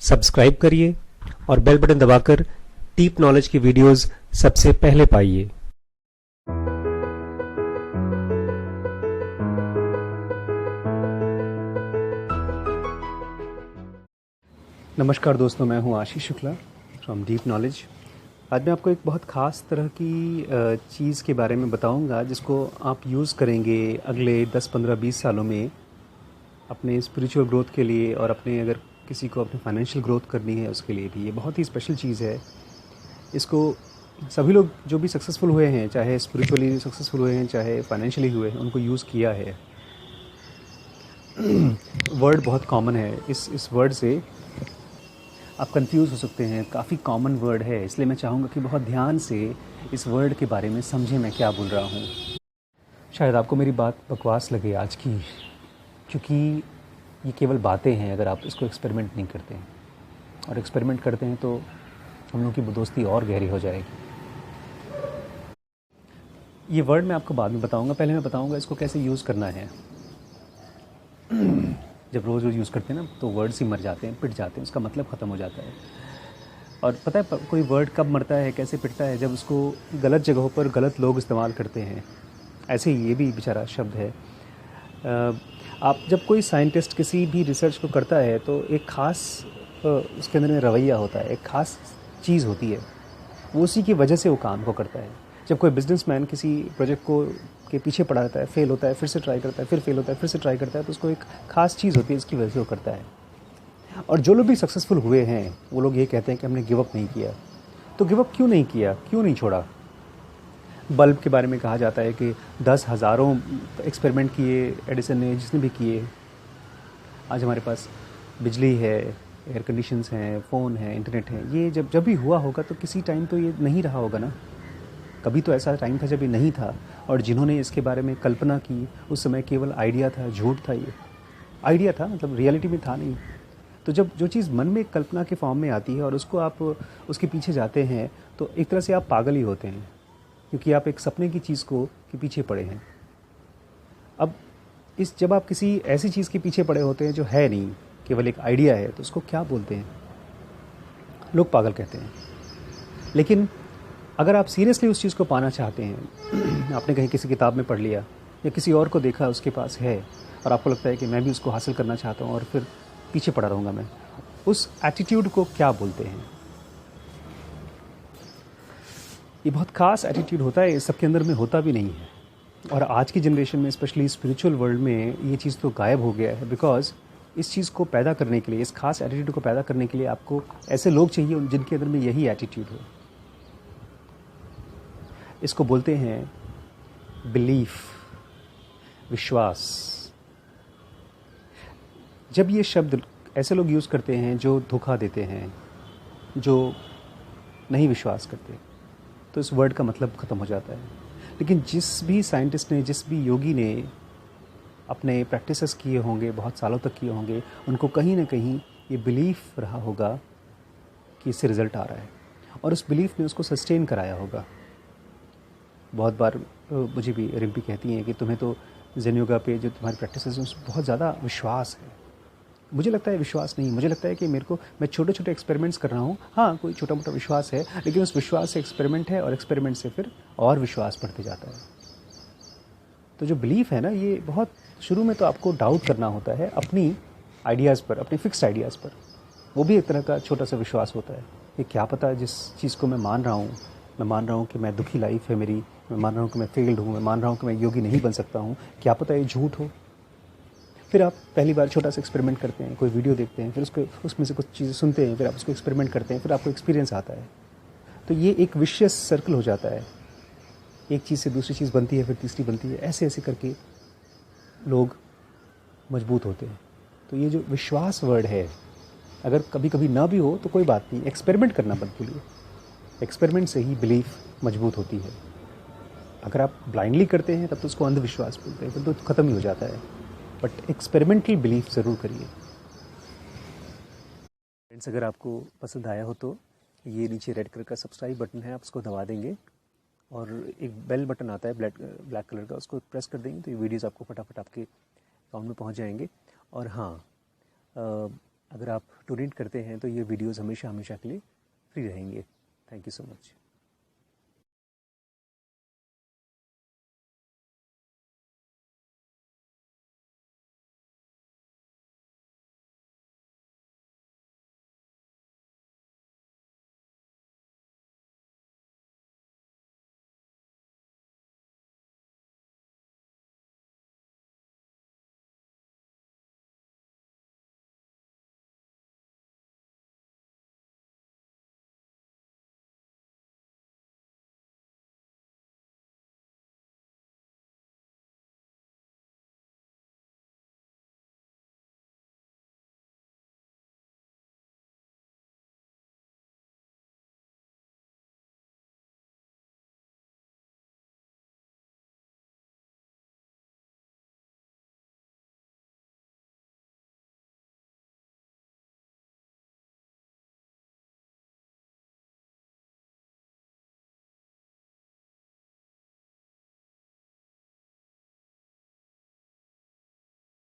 Subscribe करिए और bell button दबाकर डीप नॉलेज की वीडियोस सबसे पहले पाइए। नमस्कार दोस्तों, मैं हूं Ashish Shukla from deep knowledge. आज मैं आपको एक बहुत ख़ास तरह की चीज़ के बारे में बताऊंगा जिसको आप यूज़ करेंगे अगले 10, 15, 20 सालों में अपने स्पिरिचुअल ग्रोथ के लिए, और अपने अगर किसी को अपने फाइनेंशियल ग्रोथ करनी है उसके लिए भी ये बहुत ही स्पेशल चीज़ है। इसको सभी लोग जो भी सक्सेसफुल हुए हैं, चाहे स्पिरिचुअली सक्सेसफुल हुए हैं चाहे फाइनेंशियली हुए हैं, उनको यूज़ किया है। वर्ड बहुत कॉमन है, इस वर्ड से आप कंफ्यूज हो सकते हैं। काफ़ी कॉमन वर्ड है, इसलिए मैं चाहूँगा कि बहुत ध्यान से इस वर्ड के बारे में समझें मैं क्या बोल रहा हूँ। शायद आपको मेरी बात बकवास लगे आज की, क्योंकि ये केवल बातें हैं अगर आप इसको एक्सपेरिमेंट नहीं करते हैं, और एक्सपेरिमेंट करते हैं तो हम लोग की दोस्ती और गहरी हो जाएगी। ये वर्ड मैं आपको बाद में बताऊंगा, पहले मैं बताऊंगा इसको कैसे यूज़ करना है। जब रोज़ रोज़ यूज़ करते हैं ना तो वर्ड्स ही मर जाते हैं, पिट जाते हैं, उसका मतलब ख़त्म हो जाता है। और पता है कोई वर्ड कब मरता है, कैसे पिटता है? जब उसको गलत जगहों पर गलत लोग इस्तेमाल करते हैं। ऐसे ही ये भी बेचारा शब्द है। आप जब कोई साइंटिस्ट किसी भी रिसर्च को करता है तो एक ख़ास उसके अंदर में रवैया होता है, एक ख़ास चीज़ होती है, वो उसी की वजह से वो काम को करता है। जब कोई बिजनेसमैन किसी प्रोजेक्ट को के पीछे पड़ा रहता है, फेल होता है, फिर से ट्राई करता है, फिर फेल होता है, फिर से ट्राई करता है, तो उसको एक ख़ास चीज़ होती है, इसकी वजह से वो करता है। और जो लोग भी सक्सेसफुल हुए हैं वो लोग ये कहते हैं कि हमने गिव अप नहीं किया। तो गिव अप क्यों नहीं किया, क्यों नहीं छोड़ा? बल्ब के बारे में कहा जाता है कि 10,000 एक्सपेरिमेंट किए एडिसन ने, जिसने भी किए। आज हमारे पास बिजली है, एयर कंडीशंस हैं, फ़ोन है, इंटरनेट है। ये जब भी हुआ होगा तो किसी टाइम तो ये नहीं रहा होगा ना। कभी तो ऐसा टाइम था जब ये नहीं था, और जिन्होंने इसके बारे में कल्पना की उस समय केवल आइडिया था, झूठ था। ये आइडिया था, मतलब रियलिटी में था नहीं। तो जब जो चीज़ मन में कल्पना के फॉर्म में आती है और उसको आप उसके पीछे जाते हैं तो एक तरह से आप पागल ही होते हैं, क्योंकि आप एक सपने की चीज़ को के पीछे पड़े हैं। अब जब आप किसी ऐसी चीज़ के पीछे पड़े होते हैं जो है नहीं, केवल एक आइडिया है, तो उसको क्या बोलते हैं? लोग पागल कहते हैं। लेकिन अगर आप सीरियसली उस चीज़ को पाना चाहते हैं, आपने कहीं किसी किताब में पढ़ लिया या किसी और को देखा उसके पास है, और आपको लगता है कि मैं भी उसको हासिल करना चाहता हूँ और फिर पीछे पड़ा रहूँगा मैं, उस एटीट्यूड को क्या बोलते हैं? ये बहुत ख़ास एटीट्यूड होता है, सबके अंदर में होता भी नहीं है। और आज की जनरेशन में, स्पेशली स्पिरिचुअल वर्ल्ड में, ये चीज़ तो गायब हो गया है। बिकॉज इस चीज़ को पैदा करने के लिए, इस खास एटीट्यूड को पैदा करने के लिए आपको ऐसे लोग चाहिए जिनके अंदर में यही एटीट्यूड हो। इसको बोलते हैं बिलीफ, विश्वास। जब ये शब्द ऐसे लोग यूज़ करते हैं जो धोखा देते हैं, जो नहीं विश्वास करते, तो इस वर्ड का मतलब ख़त्म हो जाता है। लेकिन जिस भी साइंटिस्ट ने, जिस भी योगी ने अपने प्रैक्टिसेस किए होंगे, बहुत सालों तक किए होंगे, उनको कहीं ना कहीं ये बिलीफ रहा होगा कि इससे रिज़ल्ट आ रहा है, और उस बिलीफ ने उसको सस्टेन कराया होगा। बहुत बार मुझे भी रिम्पी कहती हैं कि तुम्हें तो ज़ेन योगा पे जो तुम्हारी प्रैक्टिसेस हैं उसमें बहुत ज़्यादा विश्वास है। मुझे लगता है विश्वास नहीं, मुझे लगता है कि मैं छोटे छोटे एक्सपेरिमेंट्स कर रहा हूँ। हाँ, कोई छोटा मोटा विश्वास है, लेकिन उस विश्वास से एक्सपेरिमेंट है, और एक्सपेरिमेंट से फिर और विश्वास बढ़ते जाता है। तो जो बिलीफ है ना, ये बहुत शुरू में तो आपको डाउट करना होता है अपनी आइडियाज़ पर, अपने फिक्स्ड आइडियाज़ पर। वो भी एक तरह का छोटा सा विश्वास होता है कि क्या पता जिस चीज़ को मैं मान रहा हूँ कि मैं दुखी लाइफ है मेरी, मैं मान रहा हूँ कि मैं फेल्ड हूँ, मैं मान रहा हूँ कि मैं योगी नहीं बन सकता हूँ, क्या पता ये झूठ हो। फिर आप पहली बार छोटा सा एक्सपेरिमेंट करते हैं, कोई वीडियो देखते हैं, फिर उसमें से कुछ चीज़ें सुनते हैं, फिर आप उसको एक्सपेरिमेंट करते हैं, फिर आपको एक्सपीरियंस आता है। तो ये एक विशियस सर्कल हो जाता है। एक चीज़ से दूसरी चीज़ बनती है, फिर तीसरी बनती है, ऐसे ऐसे करके लोग मजबूत होते हैं। तो ये जो विश्वास वर्ड है, अगर कभी कभी ना भी हो तो कोई बात नहीं, एक्सपेरिमेंट करना मत भूलिए। एक्सपेरिमेंट से ही बिलीफ मजबूत होती है। अगर आप ब्लाइंडली करते हैं तब तो उसको अंधविश्वास बोलते हैं, फिर तो ख़त्म ही हो जाता है। बट एक्सपेरिमेंटल बिलीफ ज़रूर करिए। फ्रेंड्स, अगर आपको पसंद आया हो तो ये नीचे रेड कलर का सब्सक्राइब बटन है, आप उसको दबा देंगे, और एक बेल बटन आता है ब्लैक कलर का, उसको प्रेस कर देंगे तो ये वीडियोज़ आपको फटाफट आपके अकाउंट में पहुंच जाएंगे। और हाँ, अगर आप डोनेट करते हैं तो ये वीडियोज़ हमेशा हमेशा के लिए फ्री रहेंगे। Thank you so much.